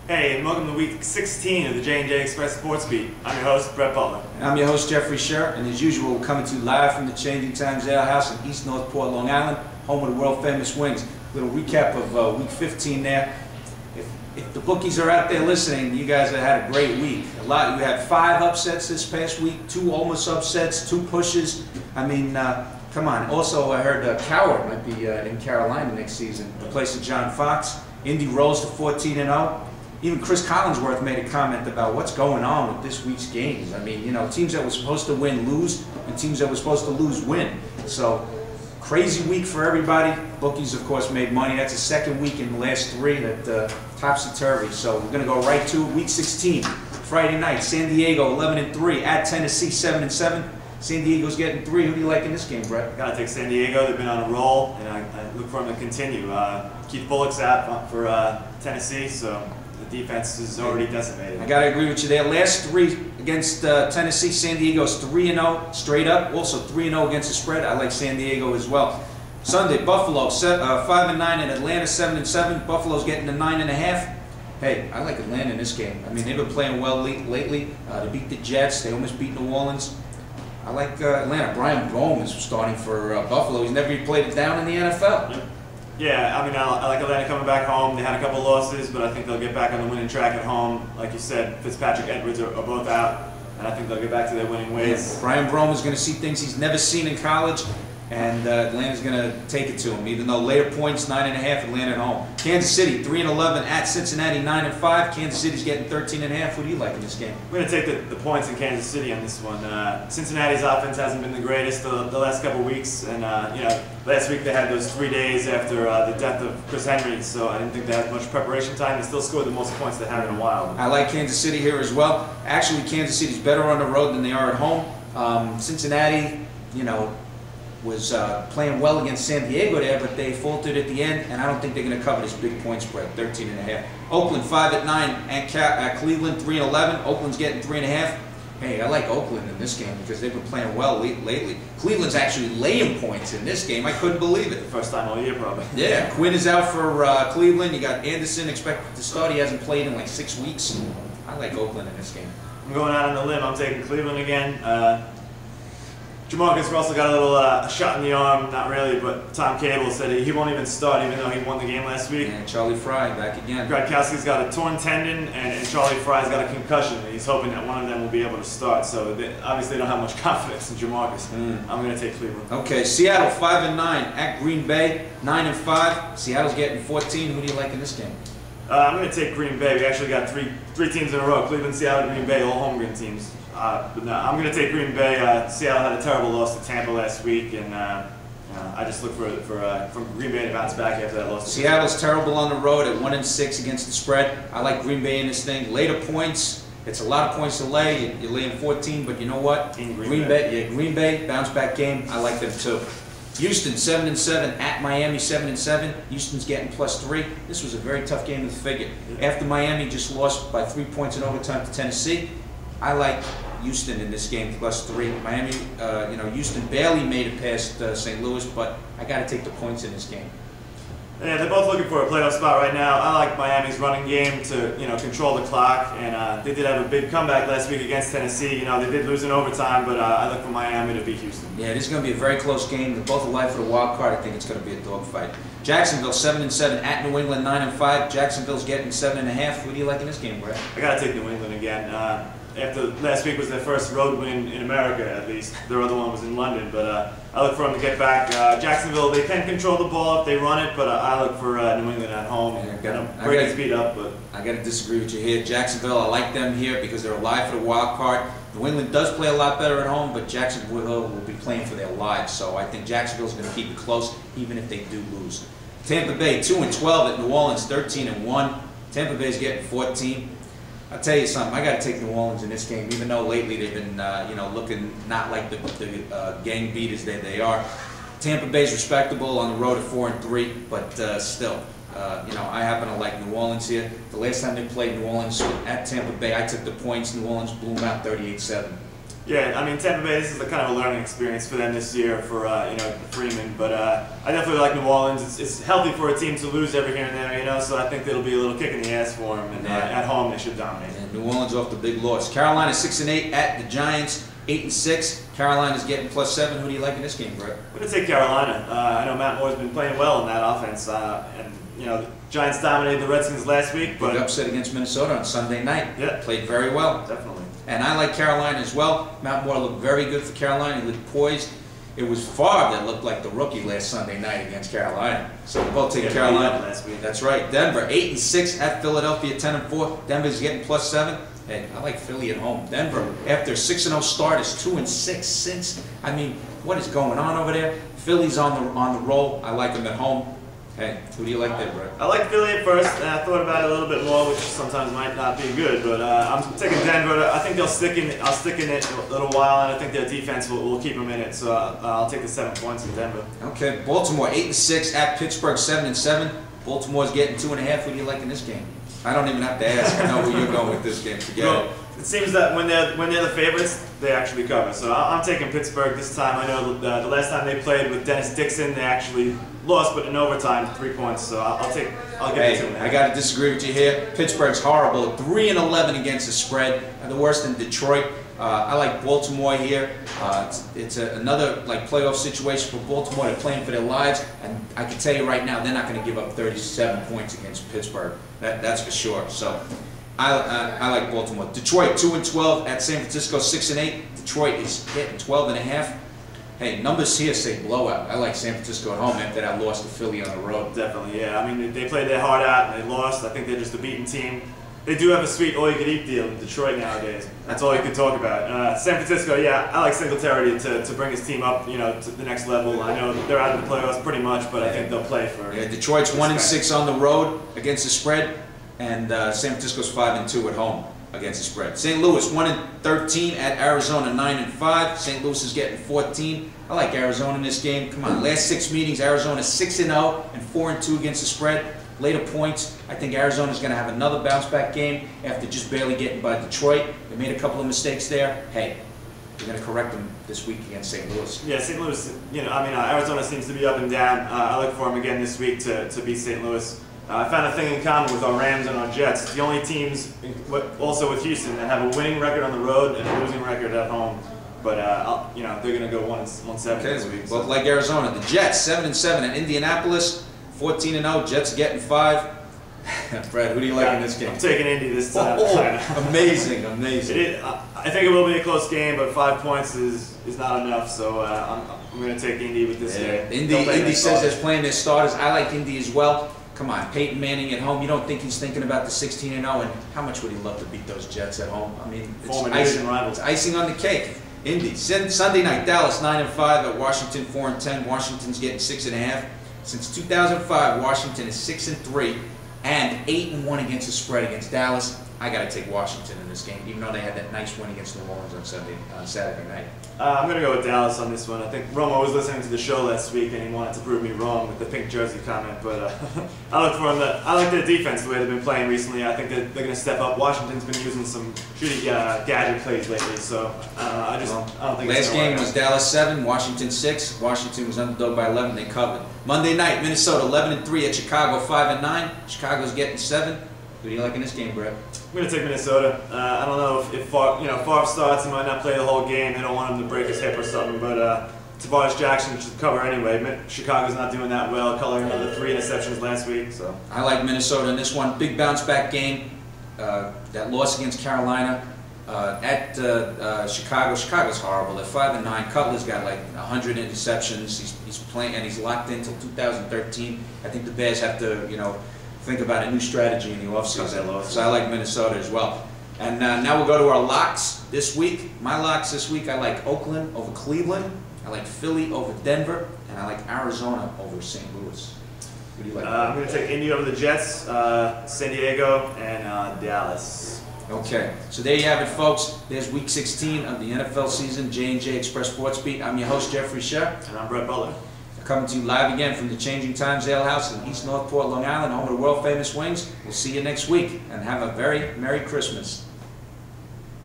Hey, and welcome to week 16 of the J&J Express Sports Beat. I'm your host, Brett Butler. And I'm your host, Jeffrey Sher, and as usual, we're coming to you live from the Changing Times Ale House in East Northport, Long Island, home of the world-famous Wings. A little recap of week 15 there. If the bookies are out there listening, you guys have had a great week. We had 5 upsets this past week, 2 almost upsets, 2 pushes. I mean, come on. Also, I heard Coward might be in Carolina next season, replacing John Fox. Indy rose to 14-0. Even Chris Collinsworth made a comment about what's going on with this week's games. I mean, you know, teams that were supposed to win lose, and teams that were supposed to lose win. So, crazy week for everybody. Bookies, of course, made money. That's the second week in the last 3 that topsy-turvy. So we're going to go right to week 16. Friday night, San Diego 11-3 at Tennessee 7-7. San Diego's getting 3. Who do you like in this game, Brett? Gotta take San Diego. They've been on a roll, and I look for them to continue. Keith Bullock's out for Tennessee, so the defense is already decimated. I gotta agree with you there. Last 3 against Tennessee, San Diego's 3-0 straight up. Also 3-0 against the spread. I like San Diego as well. Sunday, Buffalo 5-9 and Atlanta 7-7. Buffalo's getting to 9.5. Hey, I like Atlanta in this game. I mean, they've been playing well lately. They beat the Jets. They almost beat New Orleans. I like Atlanta. Brian Bohm is starting for Buffalo. He's never played it down in the NFL. Yeah, I mean, I like Atlanta coming back home. They had a couple losses, but I think they'll get back on the winning track at home. Like you said, Fitzpatrick, Edwards are both out, and I think they'll get back to their winning ways. Yeah, Brian Bohm is going to see things he's never seen in college, and Atlanta's going to take it to him. Even though later points, 9.5, Atlanta at home. Kansas City 3-11 at Cincinnati 9-5. Kansas City's getting 13.5. Who do you like in this game? We're going to take the points in Kansas City on this one. Cincinnati's offense hasn't been the greatest the last couple weeks, and you know, last week they had those 3 days after the death of Chris Henry, so I didn't think they had much preparation time. They still scored the most points they have in a while. I like Kansas City here as well. Actually, Kansas City's better on the road than they are at home. Cincinnati, you know, was playing well against San Diego there, but they faltered at the end, and I don't think they're going to cover this big point spread, 13.5. Oakland 5-9 at Cleveland 3-11. Oakland's getting 3.5. Hey, I like Oakland in this game because they've been playing well lately. Cleveland's actually laying points in this game. I couldn't believe it. First time all year, probably. Yeah, Quinn is out for Cleveland. You got Anderson expected to start. He hasn't played in like 6 weeks. I like Oakland in this game. I'm going out on the limb. I'm taking Cleveland again. Jamarcus Russell got a little shot in the arm, not really, but Tom Cable said he won't even start even though he won the game last week. And Charlie Fry back again. Gradkowski's got a torn tendon, and Charlie Fry's got a concussion, and he's hoping that one of them will be able to start. So they obviously don't have much confidence in Jamarcus. I'm going to take Cleveland. Okay, Seattle 5-9 at Green Bay 9-5. Seattle's getting 14. Who do you like in this game? I'm going to take Green Bay. We actually got three teams in a row: Cleveland, Seattle, Green Bay, all home green teams. But no, I'm going to take Green Bay. Seattle had a terrible loss to Tampa last week, and I just look for Green Bay to bounce back after that loss. Seattle's terrible on the road at 1-6 against the spread. I like Green Bay in this thing. Later points, it's a lot of points to lay. You're laying 14, but you know what? In Green Bay. Yeah, Green Bay bounce back game. I like them too. Houston 7-7 at Miami 7-7. Houston's getting +3. This was a very tough game to figure. After Miami just lost by 3 points in overtime to Tennessee, I like Houston in this game +3. Miami, you know, Houston barely made it past St. Louis, but I got to take the points in this game. Yeah, they're both looking for a playoff spot right now. I like Miami's running game to, you know, control the clock, and they did have a big comeback last week against Tennessee. You know, they did lose in overtime, but I look for Miami to beat Houston. Yeah, this is going to be a very close game. They're both alive for the wild card. I think it's going to be a dogfight. Jacksonville 7-7 at New England 9-5. Jacksonville's getting 7.5. Who do you like in this game, Brett? I got to take New England again. After last week was their first road win in America, at least. Their other one was in London, but I look for them to get back. Jacksonville, they can control the ball if they run it, but I look for New England at home. Yeah, Brady's beat up, but I got to disagree with you here. Jacksonville, I like them here because they're alive for the wild card. New England does play a lot better at home, but Jacksonville will be playing for their lives, so I think Jacksonville's going to keep it close, even if they do lose. Tampa Bay 2-12 at New Orleans 13-1. Tampa Bay's getting 14. I'll tell you something. I got to take New Orleans in this game, even though lately they've been, you know, looking not like the gang beaters they are. Tampa Bay's respectable on the road at 4-3, but still, you know, I happen to like New Orleans here. The last time they played New Orleans at Tampa Bay, I took the points. New Orleans blew them out 38-7. Yeah, I mean Tampa Bay. This is a kind of a learning experience for them this year for Freeman. But I definitely like New Orleans. It's healthy for a team to lose every here and there, so I think it'll be a little kick in the ass for them. And at home they should dominate. And New Orleans off the big loss. Carolina 6-8 at the Giants 8-6. Carolina's getting +7. Who do you like in this game, Brett? I'm going to take Carolina. I know Matt Moore's been playing well in that offense, and the Giants dominated the Redskins last week. But big upset against Minnesota on Sunday night. Yeah, played very well. Definitely. And I like Carolina as well. Matt Moore looked very good for Carolina. He looked poised. It was Favre that looked like the rookie last Sunday night against Carolina. So we'll both take Carolina. Last week. That's right. Denver 8-6 at Philadelphia 10-4. Denver's getting +7. Hey, I like Philly at home. Denver, after a 6-0 start, is 2-6 since. I mean, what is going on over there? Philly's on the roll. I like them at home. Hey, who do you like there, Brett? I like Philly at first, and I thought about it a little bit more, which sometimes might not be good. But I'm taking Denver. I think they'll stick in. I'll stick in it a little while, and I think their defense will keep them in it. So I'll take the 7 points in Denver. Okay, Baltimore 8-6 at Pittsburgh 7-7. Baltimore's getting 2.5. Who do you like in this game? I don't even have to ask. I know who you're going with this game. Forget it. It seems that when they're the favorites, they actually cover. So I'm taking Pittsburgh this time. I know the last time they played with Dennis Dixon, they actually lost, but in overtime, 3 points. So I'll give it to them. I got to disagree with you here. Pittsburgh's horrible. 3-11 against the spread. And the worst in Detroit. I like Baltimore here. It's another playoff situation for Baltimore. They're playing for their lives, and I can tell you right now, they're not going to give up 37 points against Pittsburgh. That's for sure. So I like Baltimore. Detroit 2-12 at San Francisco 6-8. Detroit is getting 12.5. Hey, numbers here say blowout. I like San Francisco at home after that loss to Philly on the road. Definitely, yeah. I mean, they played their heart out and they lost. I think they're just a beaten team. They do have a sweet all-you-can-eat deal in Detroit nowadays. That's all you can talk about. San Francisco, yeah, I like Singletary to bring his team up, to the next level. I know they're out of the playoffs pretty much, but I think they'll play for. Yeah, Detroit's 1-6 on the road against the spread, and San Francisco's 5-2 at home against the spread. St. Louis 1-13 at Arizona 9-5. St. Louis is getting 14. I like Arizona in this game. Come on, last 6 meetings, Arizona 6-0 and 4-2 against the spread. Later points, I think Arizona's going to have another bounce-back game after just barely getting by Detroit. They made a couple of mistakes there. Hey, they're going to correct them this week against St. Louis. Yeah, St. Louis, Arizona seems to be up and down. I look for them again this week to beat St. Louis. I found a thing in common with our Rams and our Jets. It's the only teams, also with Houston, that have a winning record on the road and a losing record at home. But they're going to go 1-7 this week. Well, like Arizona, the Jets 7-7 at Indianapolis, 14-0. Jets getting 5. Fred, who do you like in this game? I'm taking Indy this time. Amazing. I think it will be a close game, but 5 points is not enough. So I'm going to take Indy with this game. Indy says they're playing their starters. I like Indy as well. Come on, Peyton Manning at home. You don't think he's thinking about the 16-0? And how much would he love to beat those Jets at home? I mean, it's icing on the cake. Indy. Sunday night, Dallas 9-5 at Washington 4-10. Washington's getting 6.5. Since 2005, Washington is 6-3 and 8-1 against the spread against Dallas. I got to take Washington in this game, even though they had that nice win against New Orleans on Saturday night. I'm going to go with Dallas on this one. I think Romo was listening to the show last week and he wanted to prove me wrong with the pink jersey comment. But I look for them. I like their defense the way they've been playing recently. I think that they're going to step up. Washington's been using some shitty gadget plays lately, so I don't think. Last game was Dallas 7, Washington 6. Washington was underdog by 11. They covered. Monday night, Minnesota 11-3 at Chicago 5-9. Chicago's getting 7. Who do you like in this game, Brett? I'm going to take Minnesota. I don't know if Favre starts, he might not play the whole game. They don't want him to break his hip or something, but Tavares Jackson should cover anyway. Chicago's not doing that well, coloring another 3 interceptions last week. So I like Minnesota in this one. Big bounce-back game. That loss against Carolina at Chicago. Chicago's horrible. They're 5-9. Cutler's got like 100 interceptions. He's playing, and he's locked in until 2013. I think the Bears have to, think about a new strategy in the offseason. So I like Minnesota as well. And now we'll go to our locks this week. My locks this week, I like Oakland over Cleveland. I like Philly over Denver. And I like Arizona over St. Louis. What do you like? I'm going to take Indy over the Jets, San Diego, and Dallas. Okay, so there you have it, folks. There's Week 16 of the NFL season, J&J Express Sports Beat. I'm your host, Jeffrey Scher. And I'm Brett Butler. Coming to you live again from the Changing Times Ale House in East Northport, Long Island, home of the world-famous Wings. We'll see you next week, and have a very Merry Christmas.